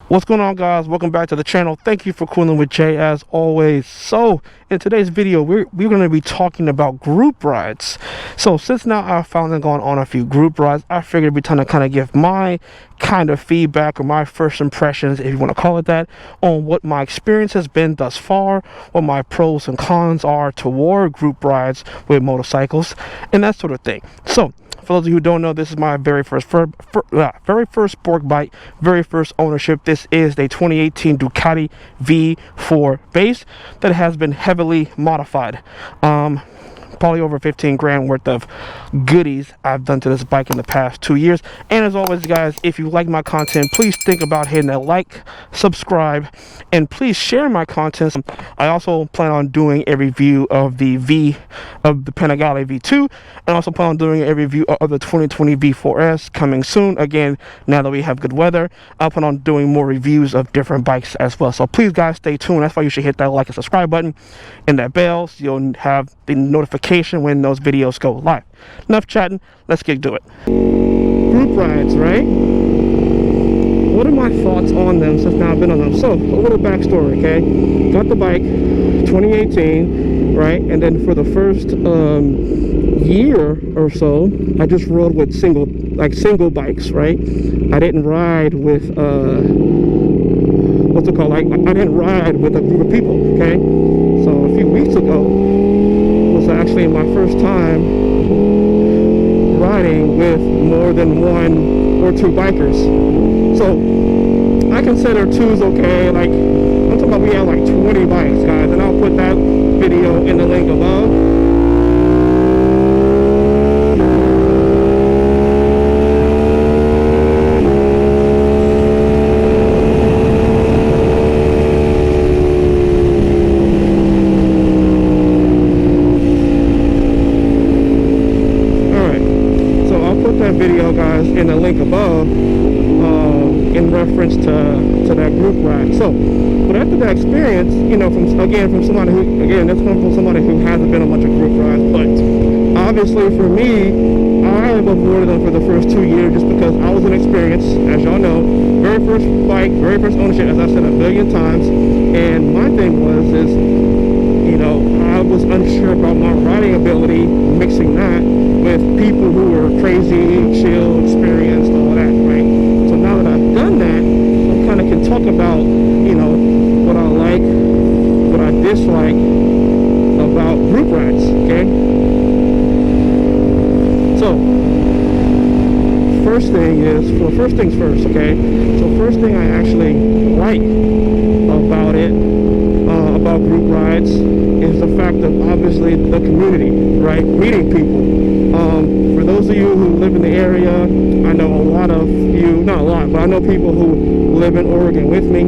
What's going on, guys? Welcome back to the channel. Thank you for cooling with Jay as always. So in today's video we're going to be talking about group rides. So since now I've finally gone on a few group rides, I figured it'd be time to kind of give my kind of feedback or my first impressions, if you want to call it that, on what my experience has been thus far, what my pros and cons are toward group rides with motorcycles and that sort of thing. So for those of you who don't know, this is my very first sport bike, very first ownership. This is the 2018 Ducati V4 Base that has been heavily modified. Probably over 15 grand worth of goodies I've done to this bike in the past 2 years. And as always, guys, if you like my content, please think about hitting that like, subscribe, and please share my content. I also plan on doing a review of the Panigale V4, and also plan on doing a review of the 2020 V4S coming soon. Again, now that we have good weather, I'll plan on doing more reviews of different bikes as well. So please, guys, stay tuned. That's why you should hit that like and subscribe button and that bell so you'll have the notification when those videos go live. Enough chatting, let's get to it. Group rides, right? What are my thoughts on them since now I've been on them? So, a little backstory, okay? Got the bike 2018, right? And then for the first year or so, I just rode with single bikes, right? I didn't ride with what's it called? I didn't ride with a group of people, okay? So a few weeks ago was actually my first time riding with more than one or two bikers. So I consider two's okay. Like, I'm talking about we had like 20 bikes, guys, and I'll put that video in the link above. Video, guys, in the link above, in reference to that group ride. So, but after that experience, you know, from somebody who, again, that's coming from somebody who hasn't been on a bunch of group rides, but obviously for me, I have avoided them for the first 2 years just because I was inexperienced, as y'all know. Very first bike, very first ownership, as I said a billion times. And my thing is, you know, I was unsure about my riding ability, mixing that with people who are crazy, chill, experienced, all that, right? So now that I've done that, I kind of can talk about, you know, what I like, what I dislike about group rides, okay? So, first things first, okay? So first thing I actually like about it, about group rides, is the fact of obviously the community, right? Meeting people. For those of you who live in the area, I know a lot of you, not a lot, but I know people who live in Oregon with me.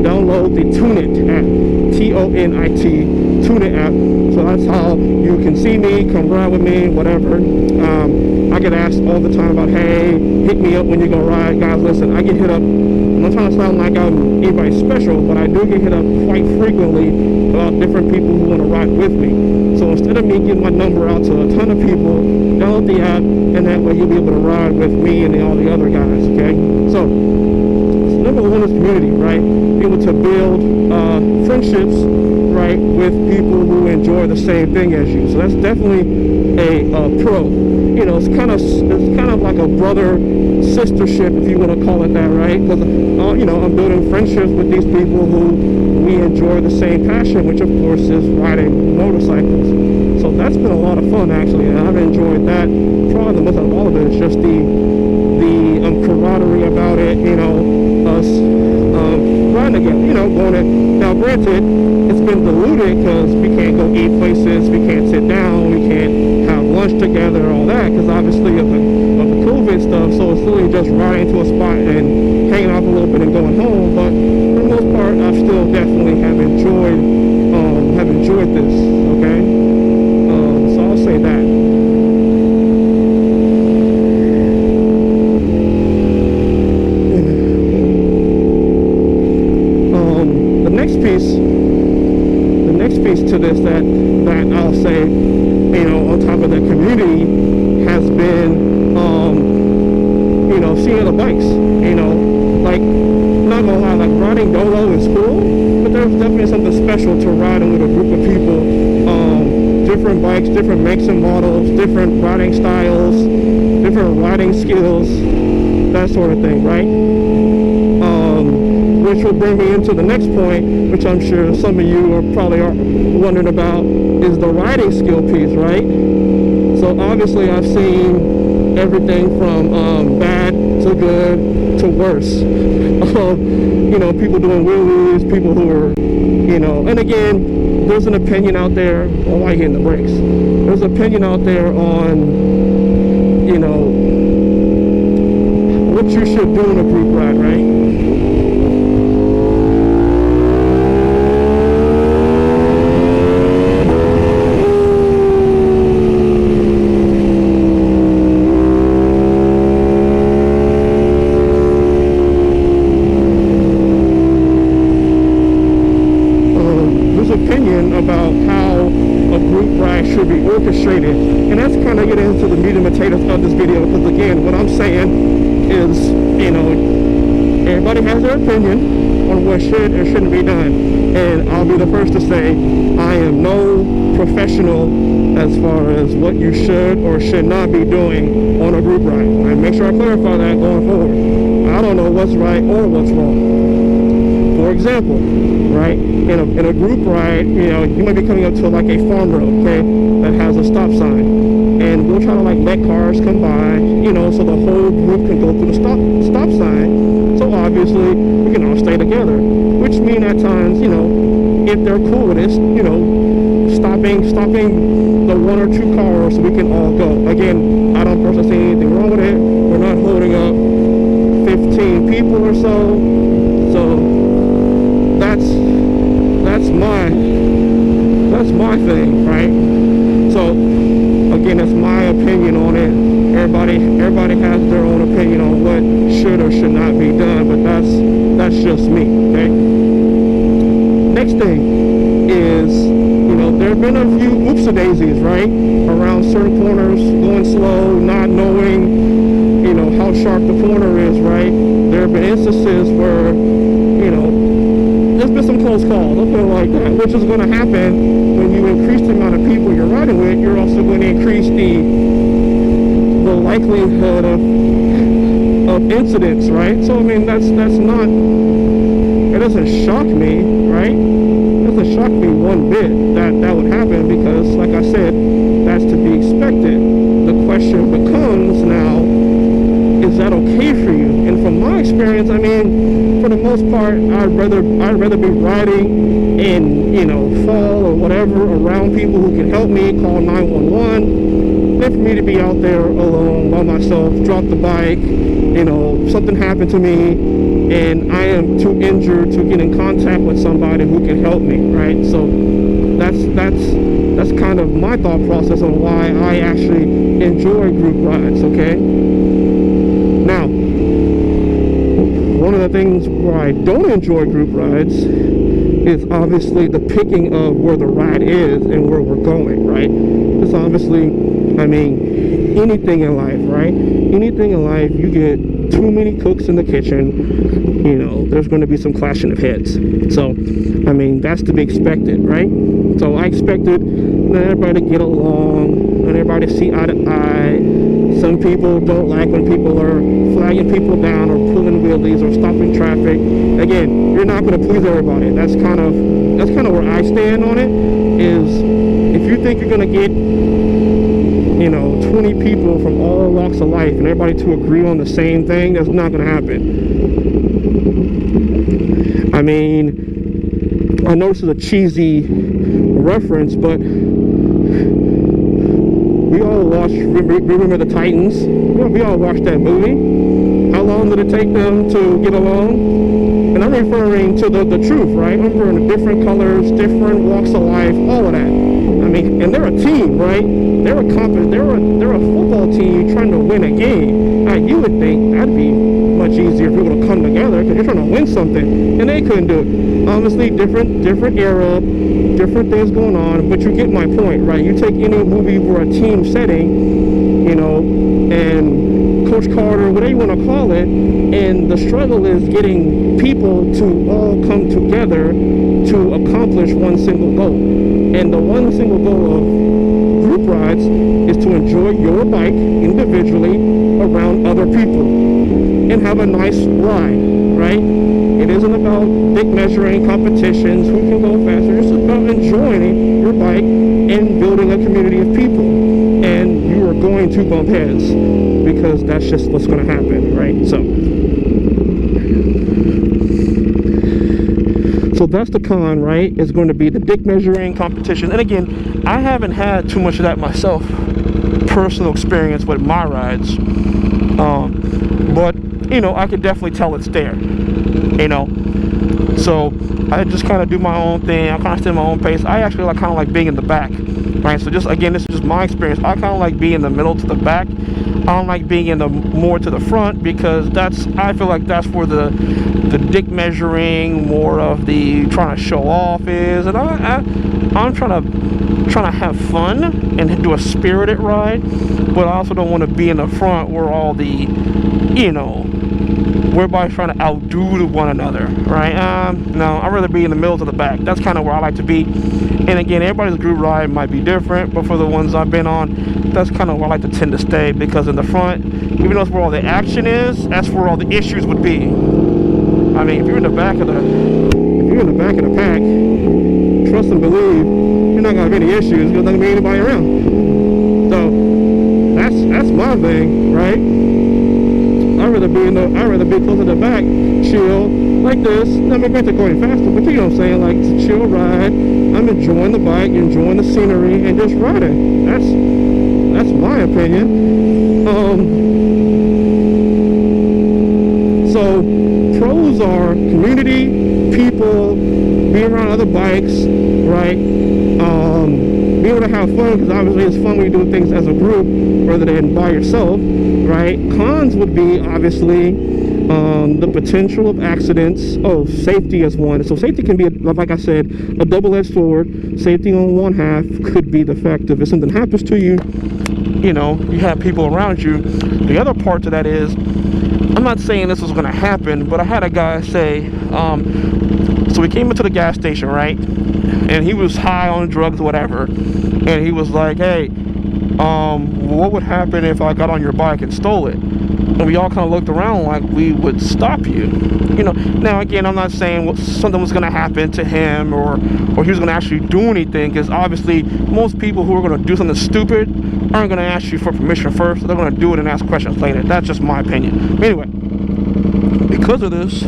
Download the TuneIt app, T-O-N-I-T, TuneIt app. So that's how you can see me, come ride with me, whatever. I get asked all the time about, hey, hit me up when you go ride. Guys, listen, I get hit up. I'm not trying to sound like I'm anybody special, but I do get hit up quite frequently about different people who want to ride with me. So instead of me giving my number out to a ton of people, download the app, and that way you'll be able to ride with me and all the other guys, okay? So, number one is community, right? Be able to build friendships, right, with people who enjoy the same thing as you. So that's definitely a pro. You know, it's kind of like a brother sistership, if you want to call it that, right? Because you know, I'm building friendships with these people who we enjoy the same passion, which of course is riding motorcycles. So that's been a lot of fun, actually, and I've enjoyed that. Probably the most of all of it is just the camaraderie about it. You know, us riding together. You know, going it. Now, granted, it's been diluted because we can't go eat places, we can't sit down, we can't have lunch together, all that, because obviously of the COVID stuff. So it's really just riding to a spot and hanging out a little bit and going home. But for the most part, I still definitely have enjoyed this. Okay, so I'll say that. The next piece to this that I'll say, you know, on top of the community, has been, you know, seeing the bikes. You know, like riding dolo is cool, but there's definitely something special to riding with a group of people. Different bikes, different makes and models, different riding styles, different riding skills, that sort of thing, right? Which will bring me into the next point, which I'm sure some of you are probably wondering about, is the riding skill piece, right? So obviously I've seen everything from bad to good to worse. You know, people doing wheelies, people who are, you know, and again, there's an opinion out there. Oh, why are you hitting the brakes? There's an opinion out there on, you know, what you should do in a group ride, right? About how a group ride should be orchestrated, and that's kind of getting into the meat and potatoes of this video, because again, what I'm saying is, you know, everybody has their opinion on what should or shouldn't be done, and I'll be the first to say I am no professional as far as what you should or should not be doing on a group ride. I make sure I clarify that going forward. I don't know what's right or what's wrong. For example, right, in a group ride, you know, you might be coming up to like a farm road, okay, that has a stop sign, and we'll try to like let cars come by, you know, so the whole group can go through the stop sign. So obviously we can all stay together, which mean at times, you know, if they're cool with this, you know, stopping the one or two cars so we can all go. Again, I don't personally see anything wrong with it. We're not holding up 15 people or so. That's my thing, right? So again, that's my opinion on it. Everybody has their own opinion on what should or should not be done, but that's just me, okay? Next thing is, you know, there have been a few oopsie-daisies, right? Around certain corners, going slow, not knowing, you know, how sharp the corner is, right? There have been instances where, you know, there's been some close calls, I'll put it like that, which is going to happen when you increase the amount of people you're riding with. You're also going to increase the likelihood of incidents, right? So I mean, that's not, it doesn't shock me, right? It doesn't shock me one bit that would happen, because like I said, that's to be expected. The question becomes now, is that okay for you? And from my experience, I mean, for the most part, I'd rather be riding in, you know, fall or whatever, around people who can help me, call 911, than for me to be out there alone by myself, drop the bike, you know, something happened to me, and I am too injured to get in contact with somebody who can help me, right? So that's kind of my thought process on why I actually enjoy group rides, okay? Now, one of the things where I don't enjoy group rides is obviously the picking of where the ride is and where we're going, right? Because obviously, I mean, anything in life, right? Anything in life, you get too many cooks in the kitchen, you know, there's going to be some clashing of heads. So, I mean, that's to be expected, right? So I expected everybody to get along, and everybody to see eye to eye. Some people don't like when people are flagging people down or pulling wheelies or stopping traffic. Again, you're not going to please everybody. That's kind of where I stand on it, is if you think you're going to get, you know, 20 people from all walks of life and everybody to agree on the same thing, that's not going to happen. I mean, I know this is a cheesy reference, but we all watched, remember the Titans? We all watched that movie. How long did it take them to get along? And I'm referring to the truth, right? I'm referring to different colors, different walks of life, all of that. I mean, and they're a team, right? They're a football team trying to win a game. Now, you would think that'd be much easier if we would have come together, because you're trying to win something, and they couldn't do it. Honestly, different era, different things going on, but you get my point, right? You take any movie where a team setting, you know, and approach card or whatever you want to call it, and the struggle is getting people to all come together to accomplish one single goal. And the one single goal of group rides is to enjoy your bike individually around other people and have a nice ride, right? It isn't about dick measuring competitions, who can go faster. It's about enjoying your bike and building a community of people. And you are going to bump heads because that's just what's going to happen, right? So that's the con, right? It's going to be the dick measuring competition. And again, I haven't had too much of that myself, personal experience with my rides. But, you know, I could definitely tell it's there, you know. So I just kind of do my own thing. I kind of stay at my own pace. I actually kind of like being in the back, right? So just, again, this is just my experience. I kind of like being in the middle to the back. I don't like being in the more to the front because I feel like that's where the dick measuring, more of the trying to show off is. And I'm trying to have fun and do a spirited ride, but I also don't want to be in the front where all the, you know, where everybody's trying to outdo one another, right? No, I'd rather be in the middle to the back. That's kind of where I like to be. And again, everybody's group ride might be different, but for the ones I've been on, that's kind of where I like to tend to stay, because in the front, even though it's where all the action is, that's where all the issues would be. I mean, if you're in the back of the pack, trust and believe, you're not gonna have any issues because there's not gonna be anybody around. So that's my thing, right? I'd rather be closer to the back, chill, like this. I mean, granted, going faster, but you know what I'm saying, like, it's a chill ride. I'm enjoying the bike, enjoying the scenery, and just riding. That's my opinion. So pros are community, people, being around other bikes, right? Being able to have fun, because obviously it's fun when you do things as a group rather than by yourself, right? Cons would be obviously the potential of accidents. Oh, safety is one. So safety can be, like I said, a double-edged sword. Safety on one half could be the fact of if something happens to you, you know, you have people around you. The other part to that is, I'm not saying this was going to happen, but I had a guy say, so we came into the gas station, right? And he was high on drugs, whatever. And he was like, hey, what would happen if I got on your bike and stole it? And we all kind of looked around like we would stop you. You know, now again, I'm not saying something was going to happen to him or he was going to actually do anything, because obviously most people who are going to do something stupid aren't going to ask you for permission first. They're going to do it and ask questions later. That's just my opinion. But anyway, because of this,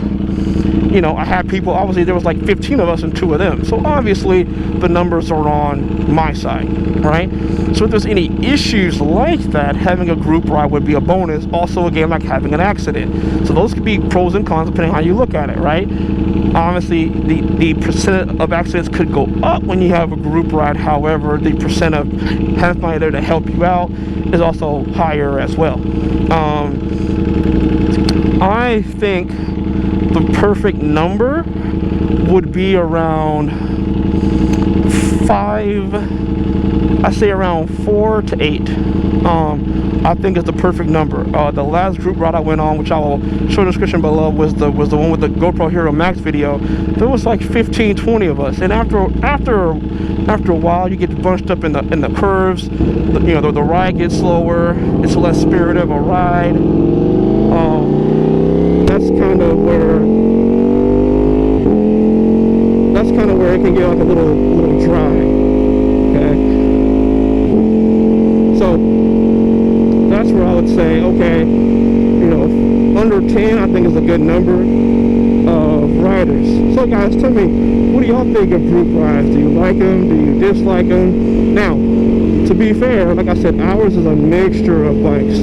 you know, I had people, obviously there was like 15 of us and 2 of them. So obviously the numbers are on my side, right? So if there's any issues like that, having a group ride would be a bonus. Also, again, like having an accident. So those could be pros and cons depending on how you look at it, right? Obviously, the percent of accidents could go up when you have a group ride. However, the percent of having somebody there to help you out is also higher as well. I think the perfect number would be around 4 to 8. I think it's the perfect number. The last group ride I went on, which I will show in the description below, was the one with the GoPro Hero Max video. There was like 15-20 of us, and after a while, you get bunched up in the curves. You know, the ride gets slower. It's less spirited of a ride. That's kind of where it can get like a little dry. Okay. So that's where I would say, okay, you know, under 10 I think is a good number of riders. So guys, tell me, what do y'all think of group rides? Do you like them? Do you dislike them? Now, to be fair, like I said, ours is a mixture of bikes.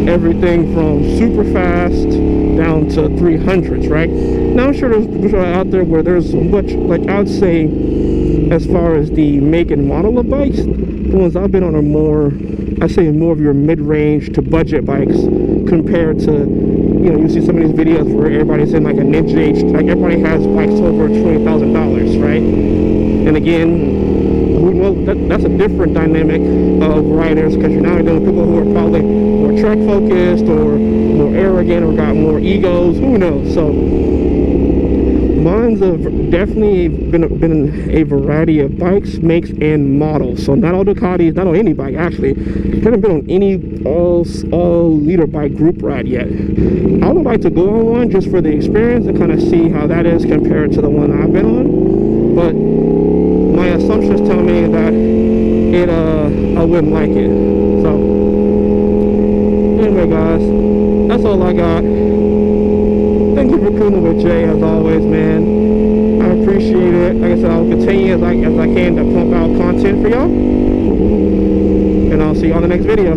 Everything from super fast down to 300s, right? Now I'm sure there's people out there where there's much, like I would say, as far as the make and model of bikes, the ones I've been on are more, I say more of your mid-range to budget bikes compared to, you know, you see some of these videos where everybody's in like a Ninja H, like everybody has bikes over $20,000, right? And again, who well, that's a different dynamic of riders, because you're now dealing with people who are probably more track focused or more arrogant or got more egos. Who knows? So mine's definitely been a variety of bikes, makes, and models. So not all Ducatis, not on any bike actually. Haven't been on any all leader bike group ride yet. I would like to go on one just for the experience and kind of see how that is compared to the one I've been on. But my assumptions tell me that I wouldn't like it. So anyway, guys, that's all I got. Thank you for cooling with Jay as always, man. I appreciate it. Like I said, I'll continue as I can to pump out content for y'all. And I'll see you on the next video.